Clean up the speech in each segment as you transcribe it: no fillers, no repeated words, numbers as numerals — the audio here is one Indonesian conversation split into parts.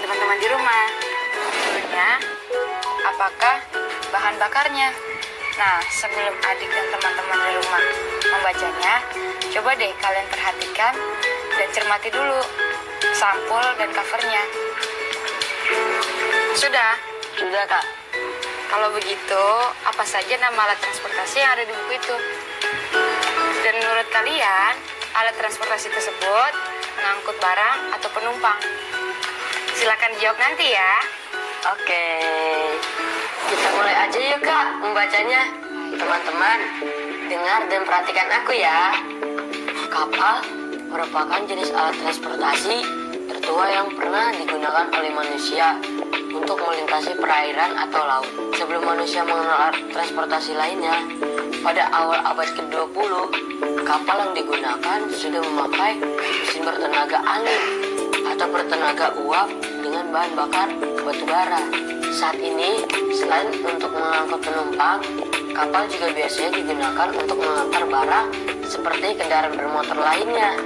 teman-teman di rumah. Dulunya, apakah bahan bakarnya? Nah, sebelum adik dan teman-teman di rumah membacanya, coba deh kalian perhatikan dan cermati dulu sampul dan covernya. Sudah? Sudah, Kak. Kalau begitu, apa saja nama alat transportasi yang ada di buku itu? Dan menurut kalian, alat transportasi tersebut mengangkut barang atau penumpang? Silakan dijawab nanti ya. Oke. Kita mulai aja yuk, Kak, membacanya. Teman-teman, dengar dan perhatikan aku ya. Kapal merupakan jenis alat transportasi tertua yang pernah digunakan oleh manusia untuk melintasi perairan atau laut. Sebelum manusia mengenal alat transportasi lainnya, pada awal abad ke-20, kapal yang digunakan sudah memakai mesin bertenaga angin atau bertenaga uap dengan bahan bakar batu bara. Saat ini, selain untuk mengangkut penumpang, kapal juga biasanya digunakan untuk mengantar barang seperti kendaraan bermotor lainnya.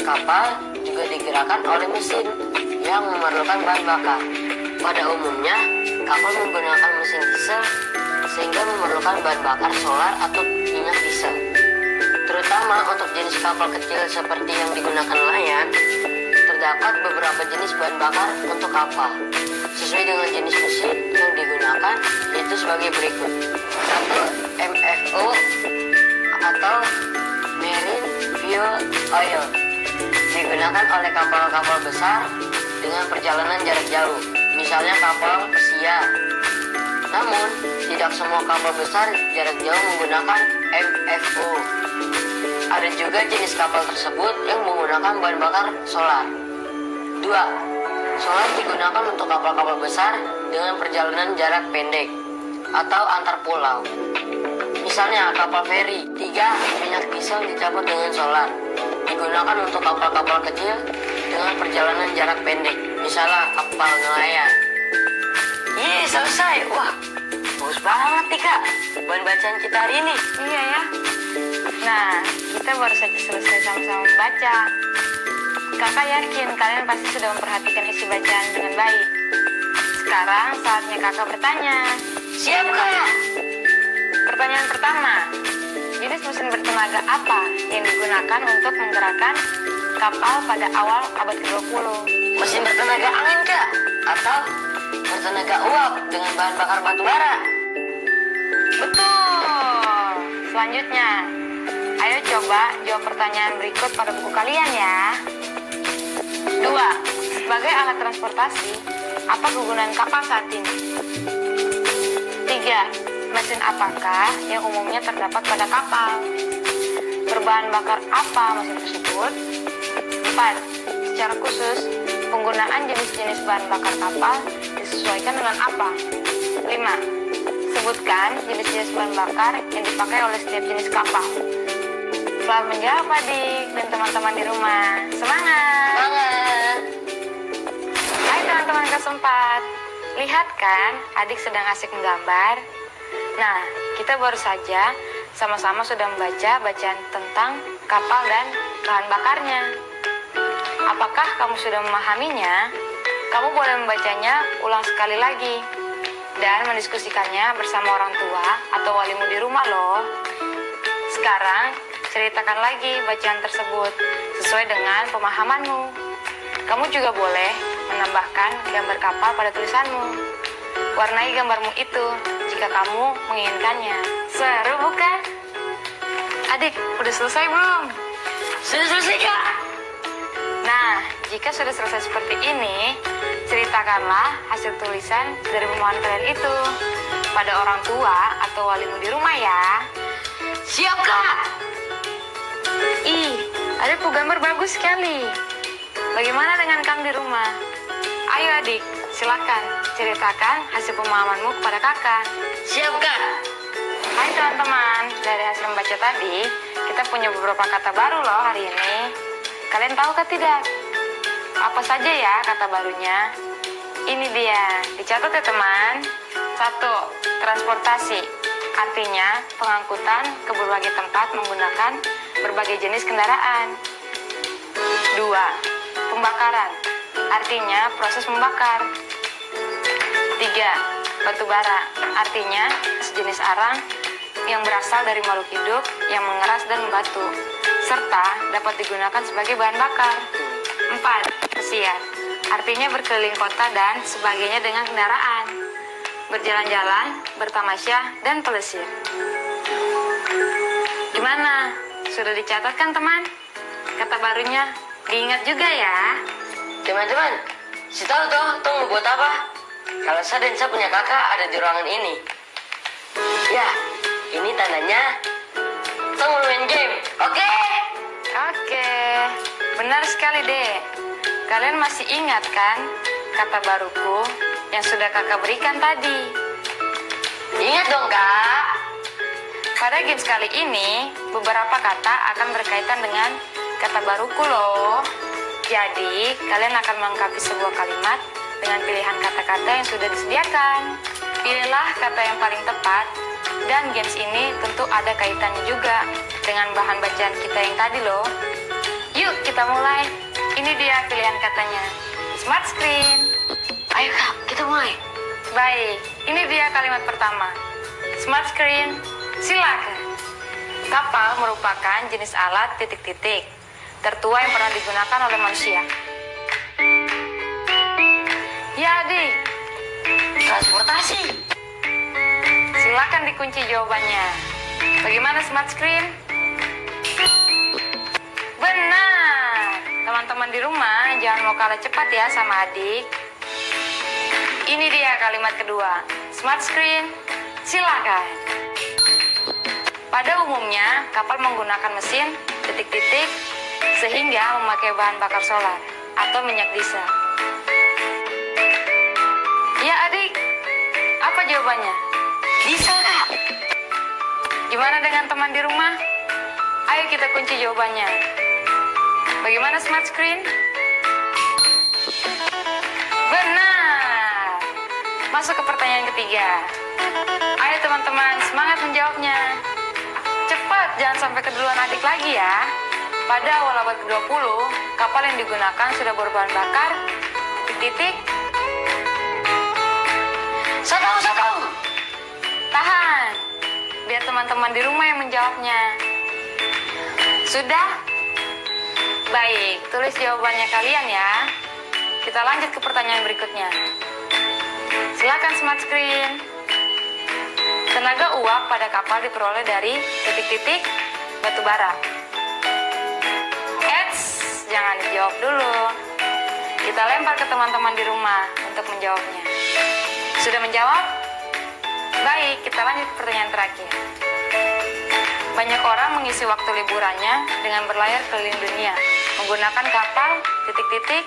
Kapal juga digerakkan oleh mesin yang memerlukan bahan bakar. Pada umumnya, kapal menggunakan mesin diesel sehingga memerlukan bahan bakar solar atau minyak diesel. Terutama untuk jenis kapal kecil seperti yang digunakan nelayan, terdapat beberapa jenis bahan bakar untuk kapal. Sesuai dengan jenis mesin yang digunakan, yaitu sebagai berikut. 1. MFO atau Marine Fuel Oil, digunakan oleh kapal-kapal besar dengan perjalanan jarak jauh, misalnya kapal pesiar. Namun, tidak semua kapal besar jarak jauh menggunakan MFO. Ada juga jenis kapal tersebut yang menggunakan bahan bakar solar. 2. Solar digunakan untuk kapal-kapal besar dengan perjalanan jarak pendek atau antar pulau. Misalnya kapal feri. 3. Minyak diesel dicampur dengan solar, digunakan untuk kapal-kapal kecil dengan perjalanan jarak pendek, misalnya kapal nelayan. Selesai. Wah, bagus banget nih, Kak, bahan bacaan kita hari ini. Iya ya. Nah, kita baru saja selesai sama-sama membaca. Kakak yakin kalian pasti sudah memperhatikan isi bacaan dengan baik. Sekarang saatnya kakak bertanya. Siap, Kak. Pertanyaan pertama, jenis mesin bertenaga apa yang digunakan untuk menggerakkan kapal pada awal abad ke-20? Mesin bertenaga angin, Kak, atau bertenaga uap dengan bahan bakar batu bara? Betul. Selanjutnya, ayo coba jawab pertanyaan berikut pada buku kalian ya. 2. Sebagai alat transportasi, apa kegunaan kapal saat ini? 3. Mesin apakah yang umumnya terdapat pada kapal? Berbahan bakar apa mesin tersebut? 4. Secara khusus, penggunaan jenis-jenis bahan bakar kapal disesuaikan dengan apa? 5. Sebutkan jenis-jenis bahan bakar yang dipakai oleh setiap jenis kapal. Selamat menjawab adik dan teman-teman di rumah. Semangat! Banget. Hai teman-teman kelas 4. Lihat kan, adik sedang asik menggambar. Nah, kita baru saja sama-sama sudah membaca bacaan tentang kapal dan bahan bakarnya. Apakah kamu sudah memahaminya? Kamu boleh membacanya ulang sekali lagi dan mendiskusikannya bersama orang tua atau walimu di rumah loh. Sekarang, ceritakan lagi bacaan tersebut sesuai dengan pemahamanmu. Kamu juga boleh menambahkan gambar kapal pada tulisanmu. Warnai gambarmu itu jika kamu menginginkannya. Seru bukan? Adik, udah selesai belum? Sudah selesai, Kak. Nah, jika sudah selesai seperti ini, ceritakanlah hasil tulisan dari pemahaman kalian itu pada orang tua atau walimu di rumah ya. Siap, Kak. Ih, adikku gambar bagus sekali. Bagaimana dengan kamu di rumah? Ayo adik, silakan ceritakan hasil pemahamanmu kepada kakak. Siap, Kak. Hai teman-teman, dari hasil membaca tadi, kita punya beberapa kata baru loh hari ini. Kalian tahu kah tidak? Apa saja ya kata barunya? Ini dia, dicatat ya teman. 1. Transportasi, artinya pengangkutan ke berbagai tempat menggunakan berbagai jenis kendaraan. 2. Pembakaran, artinya proses membakar. 3. Batu bara, artinya sejenis arang yang berasal dari makhluk hidup yang mengeras dan membatu, serta dapat digunakan sebagai bahan bakar. 4. Pesiar, artinya berkeliling kota dan sebagainya dengan kendaraan, berjalan-jalan, bertamasya, dan pelesir. Gimana? Sudah dicatat kan teman? Kata barunya, diingat juga ya. Teman-teman, si tahu tuh mau buat apa? Kalau saya dan saya punya kakak ada di ruangan ini. Ya, ini tandanya Tong mau main game, oke? Oke, benar sekali deh. Kalian masih ingat kan kata baruku yang sudah kakak berikan tadi? Ingat dong kak. Pada games kali ini, beberapa kata akan berkaitan dengan kata baruku loh. Jadi, kalian akan melengkapi sebuah kalimat dengan pilihan kata-kata yang sudah disediakan. Pilihlah kata yang paling tepat, dan games ini tentu ada kaitannya juga dengan bahan bacaan kita yang tadi loh. Yuk kita mulai. Ini dia pilihan katanya. Smart screen. Ayo kak, kita mulai. Baik, ini dia kalimat pertama. Smart screen. Silakan. Kapal merupakan jenis alat titik-titik tertua yang pernah digunakan oleh manusia. Ya, adik. Transportasi. Silakan dikunci jawabannya. Bagaimana smart screen? Benar. Teman-teman di rumah jangan mau kalah cepat ya sama adik. Ini dia kalimat kedua. Smart screen. Silakan. Pada umumnya, kapal menggunakan mesin titik-titik sehingga memakai bahan bakar solar atau minyak diesel. Ya adik, apa jawabannya? Diesel kak. Gimana dengan teman di rumah? Ayo kita kunci jawabannya. Bagaimana smart screen? Benar. Masuk ke pertanyaan ketiga. Ayo teman-teman, semangat menjawabnya. Cepat, jangan sampai keduluan adik lagi ya. Pada awal abad ke-20, kapal yang digunakan sudah berbahan bakar titik-titik. Saya tahu. Tahan, biar teman-teman di rumah yang menjawabnya. Sudah? Baik, tulis jawabannya kalian ya. Kita lanjut ke pertanyaan berikutnya. Silakan smart screen. Tenaga uap pada kapal diperoleh dari titik-titik batu bara. Jangan dijawab dulu. Kita lempar ke teman-teman di rumah untuk menjawabnya. Sudah menjawab? Baik, kita lanjut ke pertanyaan terakhir. Banyak orang mengisi waktu liburannya dengan berlayar keliling dunia menggunakan kapal titik-titik.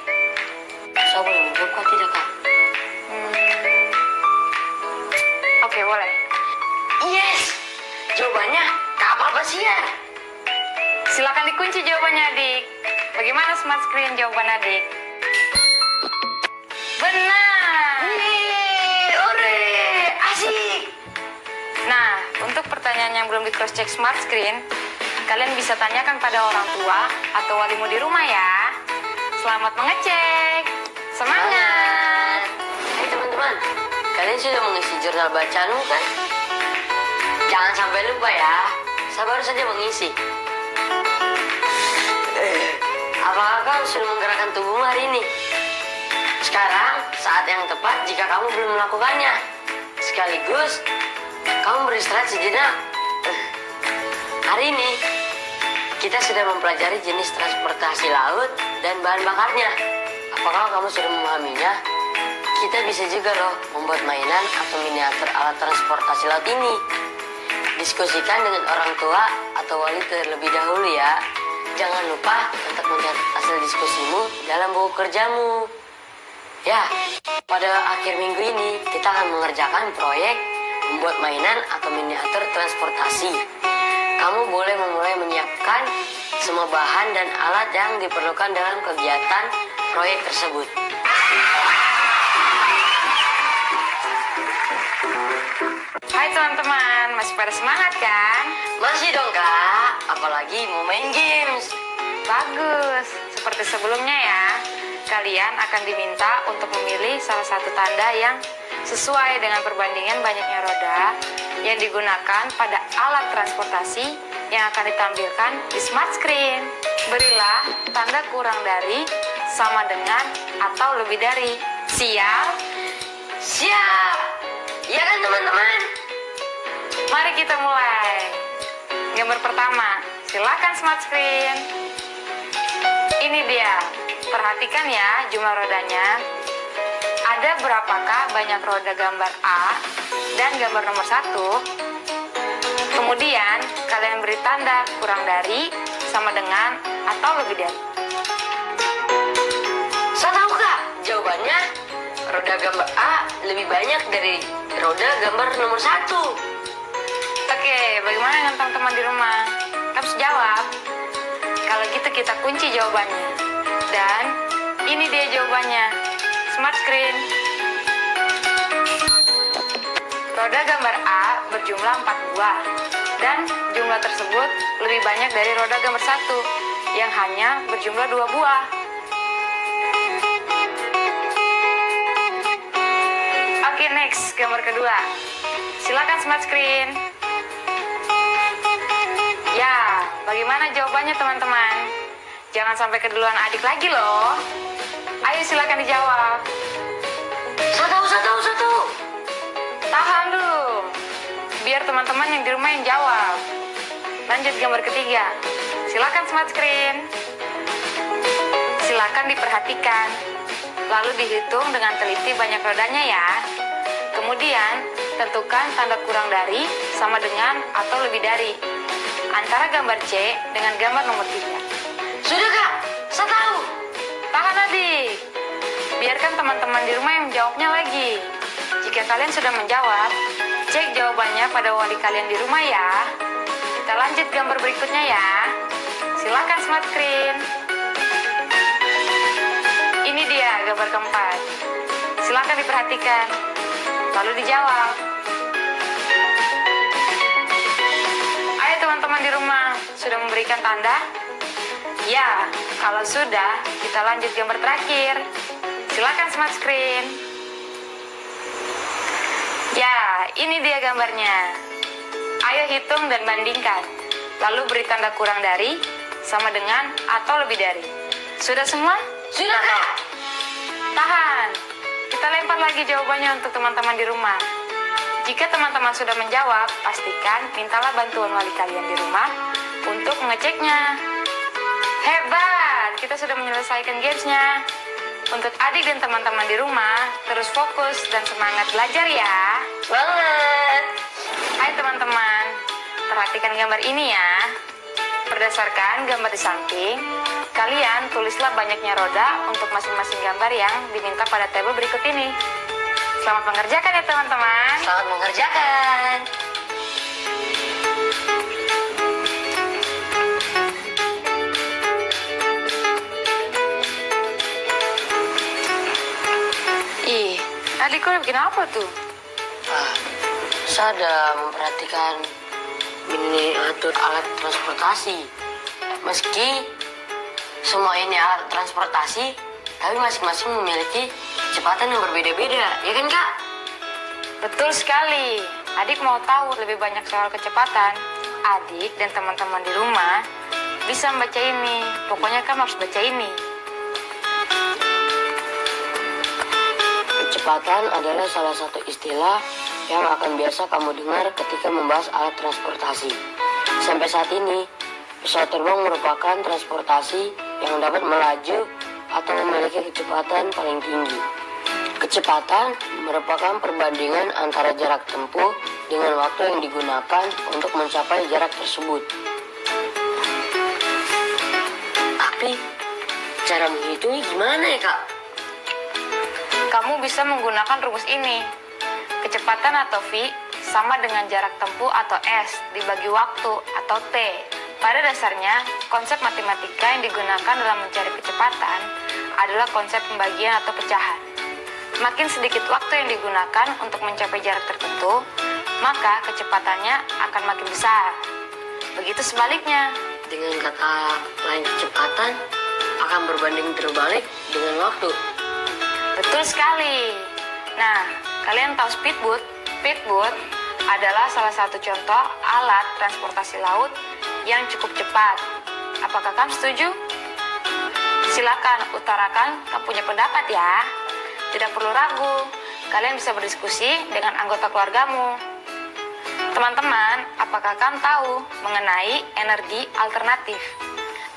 Saya boleh menjawab kak tidak kak? Oke, boleh. Yes, jawabannya kapal pesiar. Silakan dikunci jawabannya adik. Bagaimana smart screen jawaban adik? Benar. Ore, asik. Nah, untuk pertanyaan yang belum di cross check smart screen, kalian bisa tanyakan pada orang tua atau walimu di rumah ya. Selamat mengecek. Semangat. Hai teman-teman, kalian sudah mengisi jurnal bacaanmu kan? Jangan sampai lupa ya. Saya baru saja mengisi. Apakah kamu sudah menggerakkan tubuhmu hari ini? Sekarang saat yang tepat jika kamu belum melakukannya. Sekaligus kamu beristirahat sejenak. Hari ini kita sudah mempelajari jenis transportasi laut dan bahan bakarnya. Apakah kamu sudah memahaminya? Kita bisa juga loh membuat mainan atau miniatur alat transportasi laut ini. Diskusikan dengan orang tua atau wali terlebih dahulu ya. Jangan lupa untuk mencatat hasil diskusimu dalam buku kerjamu. Ya, pada akhir minggu ini kita akan mengerjakan proyek membuat mainan atau miniatur transportasi. Kamu boleh memulai menyiapkan semua bahan dan alat yang diperlukan dalam kegiatan proyek tersebut. Hai teman-teman, masih pada semangat kan? Masih dong kak, apalagi mau main games. Bagus, seperti sebelumnya ya. Kalian akan diminta untuk memilih salah satu tanda yang sesuai dengan perbandingan banyaknya roda yang digunakan pada alat transportasi yang akan ditampilkan di smart screen. Berilah tanda kurang dari, sama dengan, atau lebih dari. Siap? Siap! Ya kan teman-teman? Mari kita mulai. Gambar pertama, silakan smart screen. Ini dia. Perhatikan ya jumlah rodanya. Ada berapakah banyak roda gambar A dan gambar nomor 1? Kemudian kalian beri tanda kurang dari, sama dengan, atau lebih dari. Saya tahu kak, jawabannya roda gambar A lebih banyak dari roda gambar nomor 1. Oke, bagaimana dengan teman-teman di rumah? Harus jawab. Kalau gitu kita kunci jawabannya. Dan ini dia jawabannya. Smart screen. Roda gambar A berjumlah 4 buah. Dan jumlah tersebut lebih banyak dari roda gambar 1 yang hanya berjumlah 2 buah. Oke, next, gambar kedua. Silakan smart screen. Ya, bagaimana jawabannya teman-teman? Jangan sampai keduluan adik lagi loh. Ayo silakan dijawab. Satu. Tahan dulu. Biar teman-teman yang di rumah yang jawab. Lanjut gambar ketiga. Silakan smart screen. Silakan diperhatikan. Lalu dihitung dengan teliti banyak rodanya ya. Kemudian tentukan tanda kurang dari, sama dengan, atau lebih dari antara gambar C dengan gambar nomor 3. Sudah kak, saya tahu. Tahan adik. Biarkan teman-teman di rumah yang menjawabnya lagi. Jika kalian sudah menjawab, cek jawabannya pada wali kalian di rumah ya. Kita lanjut gambar berikutnya ya. Silakan smart screen. Ini dia gambar keempat. Silakan diperhatikan. Lalu dijawab. Ayo teman-teman di rumah, sudah memberikan tanda? Ya, kalau sudah, kita lanjut gambar terakhir. Silakan smart screen. Ya, ini dia gambarnya. Ayo hitung dan bandingkan. Lalu beri tanda kurang dari, sama dengan, atau lebih dari. Sudah semua? Sudah kak. Tahan. Kita lempar lagi jawabannya untuk teman-teman di rumah. Jika teman-teman sudah menjawab, pastikan mintalah bantuan wali kalian di rumah untuk mengeceknya. Hebat, kita sudah menyelesaikan gamesnya. Untuk adik dan teman-teman di rumah, terus fokus dan semangat belajar ya. Banget. Hai teman-teman, perhatikan gambar ini ya. Berdasarkan gambar di samping, kalian tulislah banyaknya roda untuk masing-masing gambar yang diminta pada tabel berikut ini. Selamat mengerjakan ya teman-teman. Selamat mengerjakan. Ih, adikku udah bikin apa tuh? Saya ada memperhatikan miniatur alat transportasi. Meski semua ini alat transportasi, tapi masing-masing memiliki kecepatan yang berbeda-beda, ya kan kak? Betul sekali. Adik mau tahu lebih banyak soal kecepatan? Adik dan teman-teman di rumah bisa membaca ini. Pokoknya kamu harus baca ini. Kecepatan adalah salah satu istilah yang akan biasa kamu dengar ketika membahas alat transportasi. Sampai saat ini, pesawat terbang merupakan transportasi yang dapat melaju atau memiliki kecepatan paling tinggi. Kecepatan merupakan perbandingan antara jarak tempuh dengan waktu yang digunakan untuk mencapai jarak tersebut. Tapi, cara menghitungnya gimana ya kak? Kamu bisa menggunakan rumus ini. Kecepatan atau V sama dengan jarak tempuh atau S dibagi waktu atau T. Pada dasarnya, konsep matematika yang digunakan dalam mencari kecepatan adalah konsep pembagian atau pecahan. Makin sedikit waktu yang digunakan untuk mencapai jarak tertentu, maka kecepatannya akan makin besar. Begitu sebaliknya. Dengan kata lain kecepatan akan berbanding terbalik dengan waktu. Betul sekali. Nah, kalian tahu speedboat? Speedboat adalah salah satu contoh alat transportasi laut yang cukup cepat. Apakah kamu setuju? Silakan utarakan kamu punya pendapat ya. Tidak perlu ragu. Kalian bisa berdiskusi dengan anggota keluargamu. Teman-teman, apakah kamu tahu mengenai energi alternatif?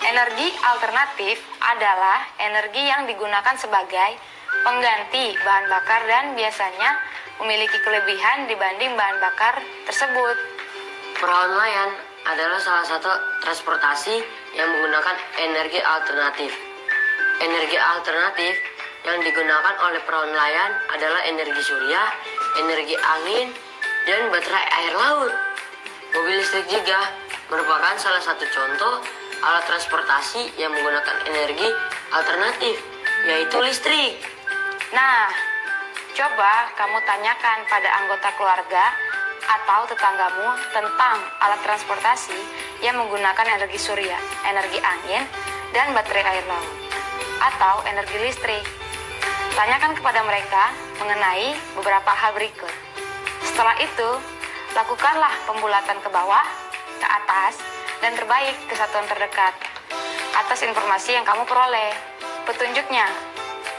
Energi alternatif adalah energi yang digunakan sebagai pengganti bahan bakar dan biasanya memiliki kelebihan dibanding bahan bakar tersebut. Perahu nelayan adalah salah satu transportasi yang menggunakan energi alternatif. Energi alternatif yang digunakan oleh perahu nelayan adalah energi surya, energi angin, dan baterai air laut. Mobil listrik juga merupakan salah satu contoh alat transportasi yang menggunakan energi alternatif, yaitu listrik. Nah, coba kamu tanyakan pada anggota keluarga atau tetanggamu tentang alat transportasi yang menggunakan energi surya, energi angin, dan baterai air laut, atau energi listrik. Tanyakan kepada mereka mengenai beberapa hal berikut. Setelah itu, lakukanlah pembulatan ke bawah, ke atas, dan terbaik ke satuan terdekat atas informasi yang kamu peroleh. Petunjuknya,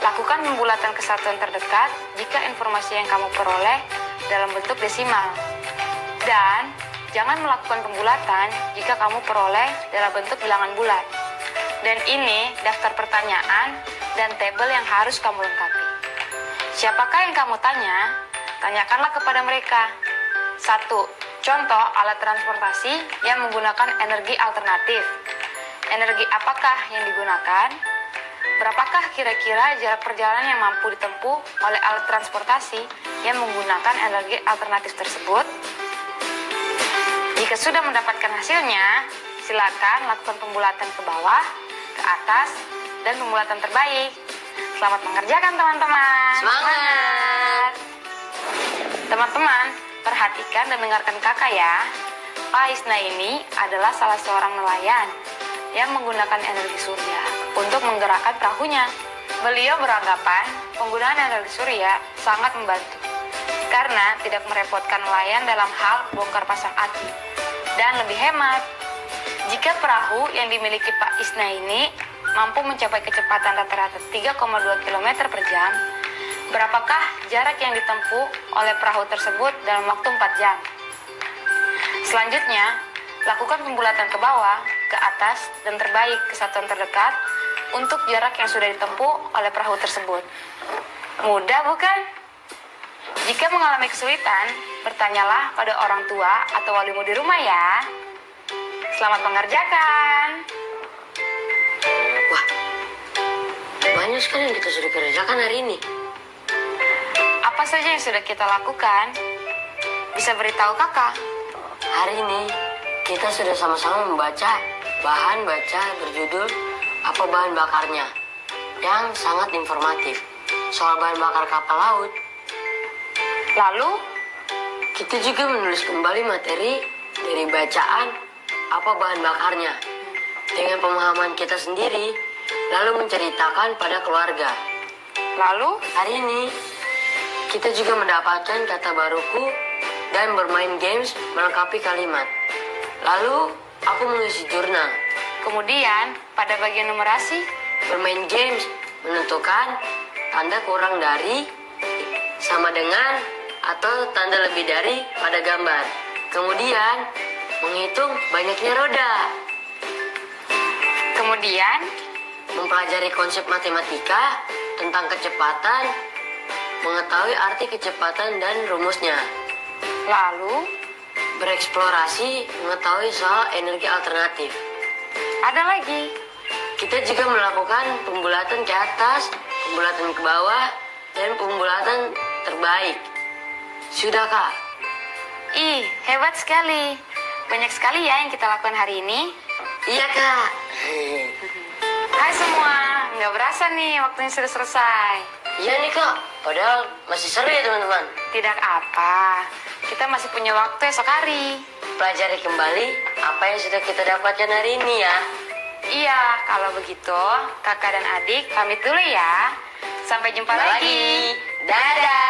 lakukan pembulatan ke satuan terdekat jika informasi yang kamu peroleh dalam bentuk desimal. Dan jangan melakukan pembulatan jika kamu peroleh dalam bentuk bilangan bulat. Dan ini daftar pertanyaan dan tabel yang harus kamu lengkapi. Siapakah yang kamu tanya? Tanyakanlah kepada mereka. 1. Contoh alat transportasi yang menggunakan energi alternatif. Energi apakah yang digunakan? Berapakah kira-kira jarak perjalanan yang mampu ditempuh oleh alat transportasi yang menggunakan energi alternatif tersebut? Jika sudah mendapatkan hasilnya, silakan lakukan pembulatan ke bawah, ke atas, dan pembulatan terbaik. Selamat mengerjakan teman-teman. Semangat! Teman-teman, perhatikan dan dengarkan kakak ya. Pak Isna ini adalah salah seorang nelayan yang menggunakan energi surya untuk menggerakkan perahunya. Beliau beranggapan penggunaan energi surya sangat membantu karena tidak merepotkan nelayan dalam hal bongkar pasang aki dan lebih hemat. Jika perahu yang dimiliki Pak Isna ini mampu mencapai kecepatan rata-rata 3,2 km per jam, berapakah jarak yang ditempuh oleh perahu tersebut dalam waktu 4 jam? Selanjutnya, lakukan pembulatan ke bawah, ke atas, dan terbaik ke satuan terdekat untuk jarak yang sudah ditempuh oleh perahu tersebut. Mudah bukan? Jika mengalami kesulitan, bertanyalah pada orang tua atau walimu di rumah ya. Selamat mengerjakan. Wah, banyak sekali yang kita sudah kerjakan hari ini. Apa saja yang sudah kita lakukan? Bisa beritahu kakak? Hari ini kita sudah sama-sama membaca bahan baca berjudul Apa Bahan Bakarnya yang sangat informatif soal bahan bakar kapal laut. Lalu, Kita juga menulis kembali materi dari bacaan Apa Bahan Bakarnya dengan pemahaman kita sendiri, lalu menceritakan pada keluarga. lalu, Hari ini kita juga mendapatkan kata baruku dan bermain games melengkapi kalimat. Lalu aku mengisi jurnal. kemudian pada bagian numerasi, Bermain games menentukan tanda kurang dari, sama dengan, atau tanda lebih dari pada gambar. Kemudian menghitung banyaknya roda. kemudian, Mempelajari konsep matematika tentang kecepatan, mengetahui arti kecepatan dan rumusnya. lalu, Bereksplorasi mengetahui soal energi alternatif. ada lagi. Kita juga melakukan pembulatan ke atas, pembulatan ke bawah, dan pembulatan terbaik. Sudah, Kak? Ih, hebat sekali. Banyak sekali ya yang kita lakukan hari ini. Iya, Kak. Hai semua, nggak berasa nih waktunya sudah selesai. Iya nih, Kak. Padahal masih seru ya, teman-teman. Tidak apa, kita masih punya waktu esok hari. Pelajari kembali apa yang sudah kita dapatkan hari ini ya. Iya, kalau begitu kakak dan adik pamit dulu ya. Sampai jumpa lagi. Dadah.